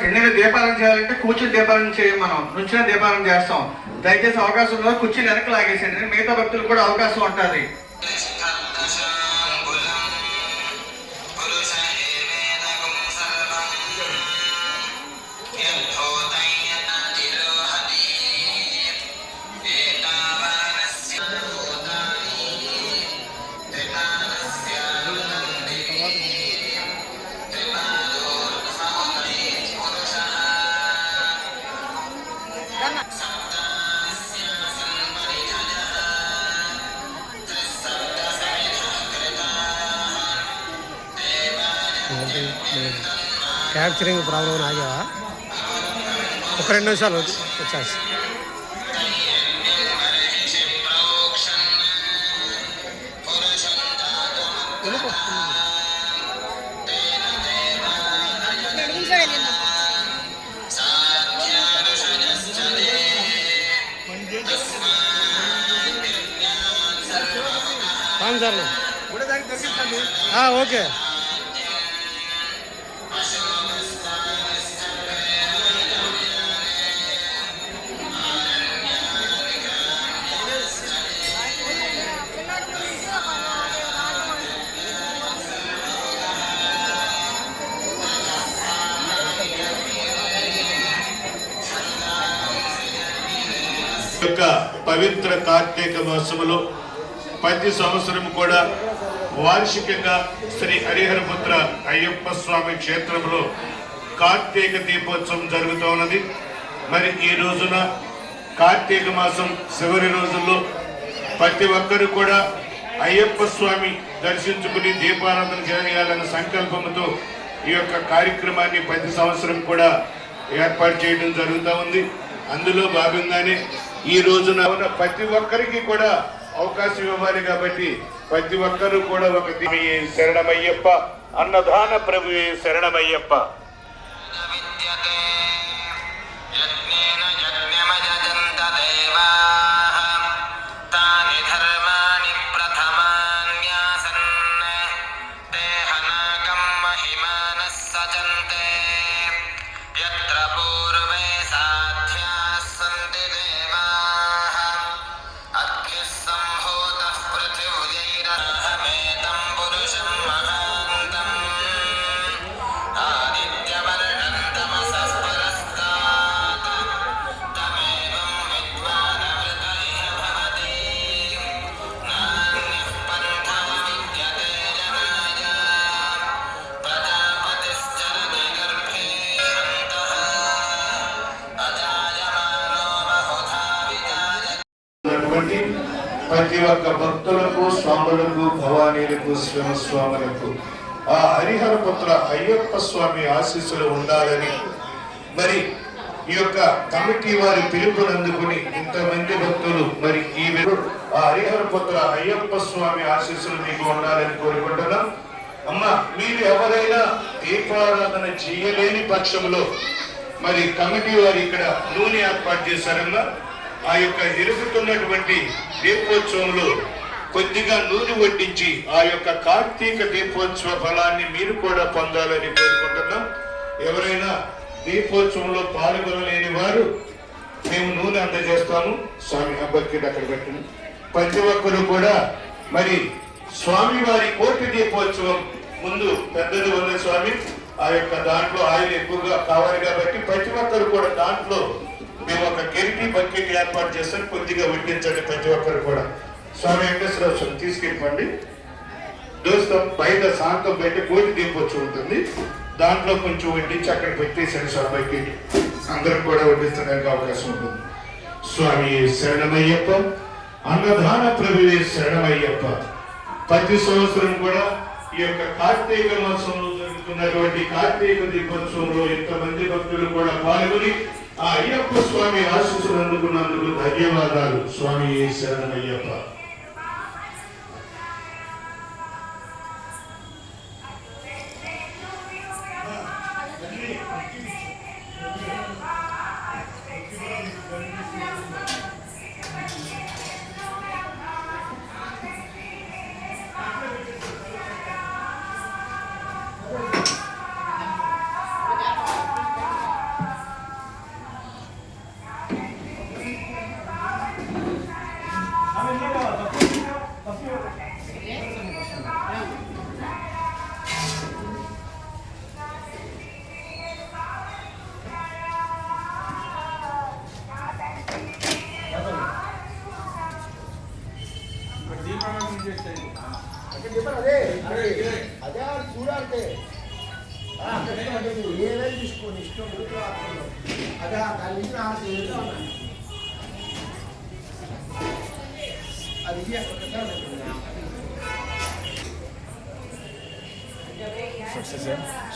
ఎందుకంటే దీపాలను చేయాలంటే కూర్చుని దీపాలను చేయం, మనం నుంచిన దీపాలను చేస్తాం. దయచేసి అవకాశం ఉందో కూర్చుని వెనక్కి లాగేసండి, మిగతా భక్తులు కూడా అవకాశం ఉంటుంది. క్యాప్చరింగ్ ప్రాబ్లం ఆగావా? ఒక 2 నిమిషాలు వచ్చేసి సార్ ఓకే. యొక్క పవిత్ర కార్తీక మాసములో ప్రతి సంవత్సరం కూడా వార్షికంగా శ్రీ హరిహరపుత్ర అయ్యప్ప స్వామి క్షేత్రంలో కార్తీక దీపోత్సవం జరుగుతూ ఉన్నది. మరి ఈ రోజున కార్తీక మాసం చివరి రోజుల్లో ప్రతి ఒక్కరు కూడా అయ్యప్ప స్వామి దర్శించుకుని దీపారాధన చేయాలన్న సంకల్పంతో ఈ యొక్క కార్యక్రమాన్ని ప్రతి సంవత్సరం కూడా ఏర్పాటు చేయడం జరుగుతూ ఉంది. అందులో భాగంగానే ఈ రోజున ప్రతి ఒక్కరికి కూడా అవకాశం ఇవ్వాలి కాబట్టి ప్రతి ఒక్కరూ కూడా ఒక శరణమయ్యప్ప, అన్నదాన ప్రభువే శరణమయ్యప్ప. ప్రతి ఒక్క భక్తులకు, స్వాములకు, భవానీలకు, శివస్వాములకు ఆ హరిహరపుత్ర అయ్యప్ప స్వామి ఆశీస్సులు ఉండాలని మరి ఈ యొక్క కమిటీ వారి పిలుపునందుకుని ఇంతమంది భక్తులు మరి ఈ ఆ హరిహరపుత్ర అయ్యప్ప స్వామి ఆశీస్సులు మీకు ఉండాలని కోరుకుంటున్నాం. అమ్మ, మీరు ఎవరైనా దీపారాధన చేయలేని పక్షంలో మరి కమిటీ వారు ఇక్కడ నూనె ఏర్పాటు చేశారమ్మా. ఆ యొక్క జరుగుతున్నటువంటి దీపోత్సవంలో కొద్దిగా నూనె వడ్డించి ఆ యొక్క కార్తీక దీపోత్సవ ఫలాన్ని మీరు కూడా పొందాలని కోరుకుంటున్నాం. ఎవరైనా దీపోత్సవంలో పాల్గొనలేని వారు మేము నూనె అందజేస్తాము. స్వామి అబ్బకి అక్కడ పెట్టిన ప్రతి ఒక్కరు కూడా మరి స్వామి వారి కోటి దీపోత్సవం ముందు పెద్దది ఉన్న స్వామి ఆ యొక్క దాంట్లో ఆయిల్ ఎక్కువగా కావాలి కాబట్టి ప్రతి ఒక్కరు కూడా దాంట్లో మేము ఒక కెరిటి బకెట్ ఏర్పాటు చేస్తాం. కొద్దిగా వడ్డించండి ప్రతి ఒక్కరు కూడా. స్వామి వెంకటేశ్వర స్వామి తీసుకెళ్ళిపోండి. దోస్తం బయట శాంతం బయట కోటి దీపోత్సవం ఉంటుంది, దాంట్లో కొంచెం వడ్డించి అక్కడ పెట్టేసండి స్వామి బకెట్. అందరం కూడా వడ్డిస్తడానికి అవకాశం ఉంటుంది. స్వామి శరణమయ్యప్ప, అన్నదాన ప్రభువే శరణమయ్యప్ప. ప్రతి సంవత్సరం కూడా ఈ యొక్క కార్తీక మాసంలో జరుగుతున్నటువంటి కార్తీక దీపోత్సవంలో ఎంతమంది భక్తులు కూడా పాల్గొని ఆ అయ్యప్ప స్వామి ఆశీస్సులు అందుకున్నందుకు ధన్యవాదాలు. స్వామి శరణమయ్యప్ప.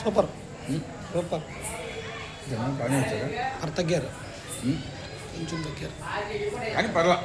సూపర్ సూపర్ జనం బాగానే వచ్చారా మరి తగ్గారు కొంచెం తగ్గారు కానీ పర్వా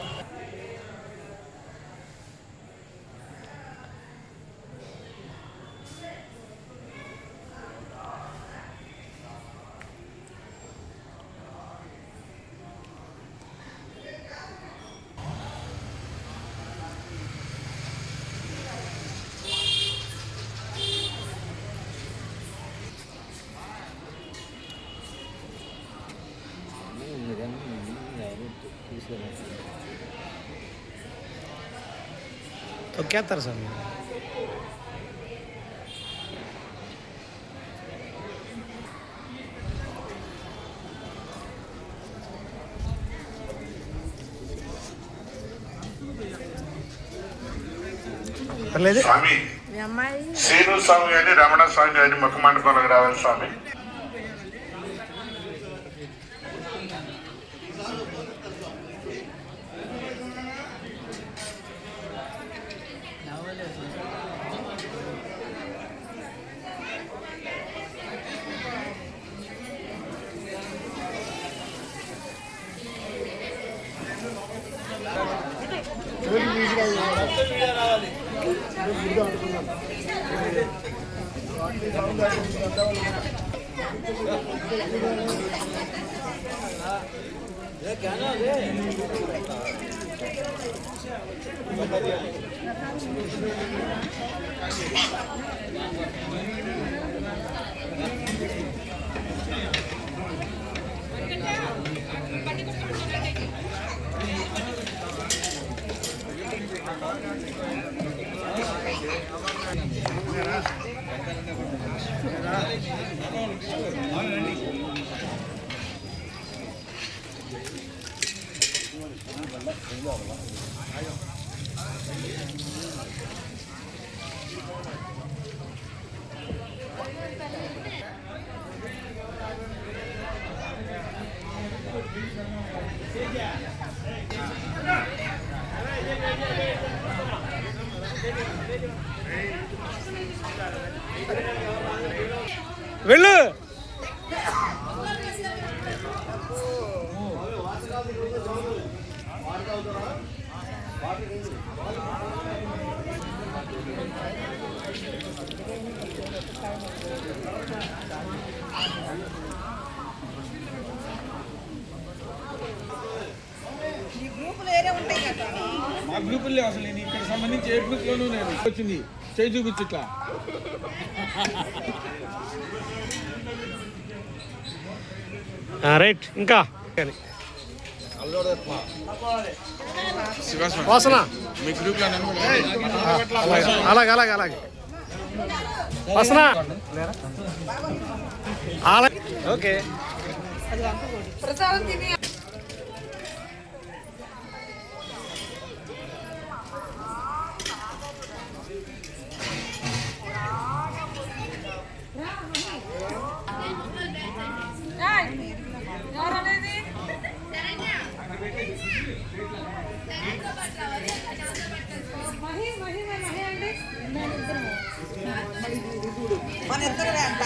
తొక్కేస్తారు సార్ మీరు పర్లేదు స్వామి శ్రీను స్వామి గారిని రమణ స్వామి గారిని ముఖ మండపంలోకి రావాలి స్వామి. వెళ్ళు మా గ్రూపులు లేవు అసలు నేను ఇక్కడ సంబంధించి ఏ గ్రూప్లోనూ నేను వచ్చింది చేయి చూపించి ఇట్లా రైట్ ఇంకా శివాస్వామి వాసన మీ గ్రూప్లో అలాగే అలాగే అలాగే వాసన అలాగే ఓకే మన ఇద్దరే అంట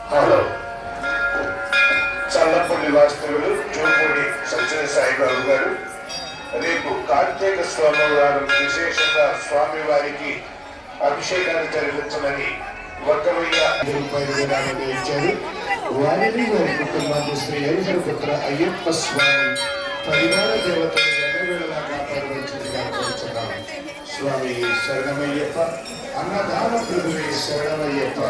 హలో చల్లపల్లి వాస్తవులు చూపూడి సత్యసాయి బాబు గారు రేపు కార్తీక స్వామివారం విశేషంగా స్వామి వారికి అభిషేకాలు జరిపించమని 1,000 రూపాయలు విరాళంగా ఇచ్చారు. వారిని వారి కుటుంబాన్ని శ్రీ హరిహరపుత్ర అయ్యప్ప స్వామి పరివార దేవతలు ఎన్నవేళలా కాపాడవలసిందిగా కోరుచున్నాం. స్వామి శరణమయ్యప్ప, అన్నదాన ప్రభువే శరణమయ్యప్ప.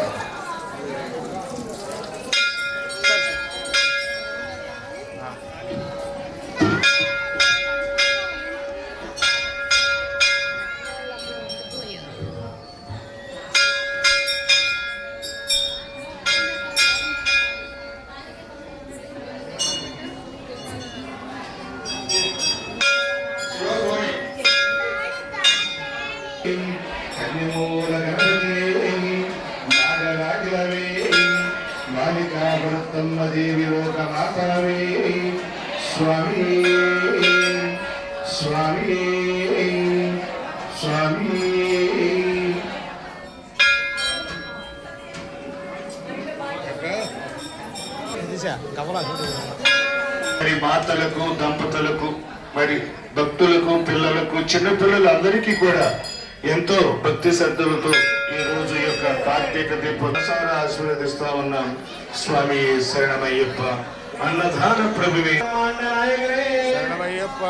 దేవి లోకమాతవే స్వామి స్వామి స్వామి. మరి మాతలకు దంపతులకు మరి భక్తులకు పిల్లలకు చిన్నపిల్లలు అందరికీ కూడా ఎంతో భక్తి శ్రద్ధలతో ఈ రోజు యొక్క కార్తీక దీపోత్సవాన్ని ఆశీర్వదిస్తా ఉన్నాం. స్వామి శరణమయ్యప్ప, అన్నదాన ప్రభువే శరణమయ్యప్ప.